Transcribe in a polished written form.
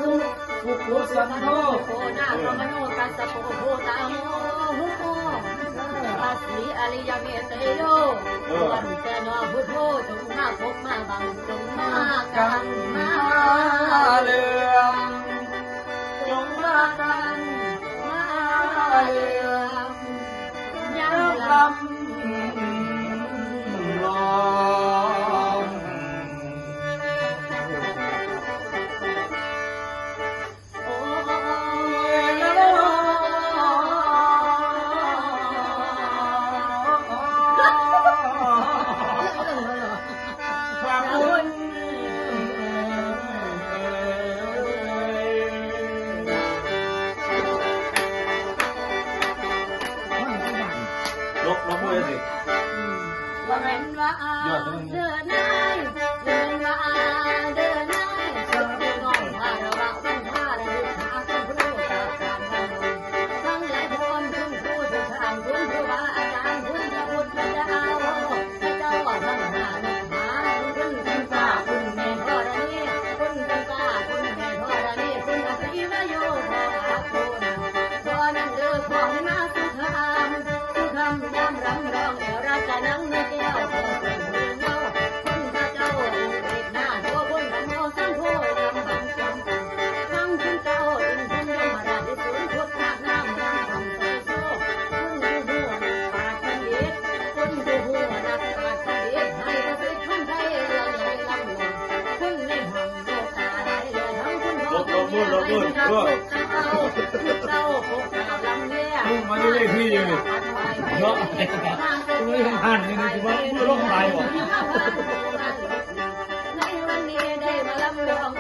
หุปุกุสันโธโคนาโรมโนกัสสะโพโพตาโมหุโมอาศีอริยเมตโยวันเจนอพุทโธจงมาพบมาบังจงมากันมาเลื่อมจงมากันมาเลื่อมยังลำลอง โอ้พระคุณลบมือสิ ว่าแม่นว่าเดินนายเดินว่าเดินนายเดินน้องพาเราว่าวันพาเราหาคุณครูตาการทั้งหลายคนคุณครูทุกท่านคุณครูบาอาจารย์คุณพระพุทธเจ้าพระเจ้าทั้งหาหาคุณเป็นตาคุณแม่ธรณีคุณเป็นตาคุณแม่ธรณีคุณอภิวโยธาคุณพอนั้นเด้อของนาสุธามสุธามยามรำร้องเอวรักนังในแก้วของเป็นเมืองเงาคุณพระเจ้าเอกหน้าตัวบนกันโมสังโฆนำบังจำทั้งคุณเจ้าอินทร์ยมราชที่สูงพุทธน้ำยังทำใจโซ่คุณดูหัวนักปราชญ์บัณฑิตคุณดูหัวนักปราชญ์บัณฑิตให้ประสิทธิ์ท่านไทยเรื่องใหญ่ลำหลวงคุณในห้องโลกาได้เลยทั้งคุณพ่อคุณแม่ให้คุณทักลูกเจ้าพวกเราลำเลีย มึงมาที่เลขที่เลยเนาะไม่ทำหันนี่นะคือว่าพูดโรคอะไรวะในวันนี้ได้มาลำลอง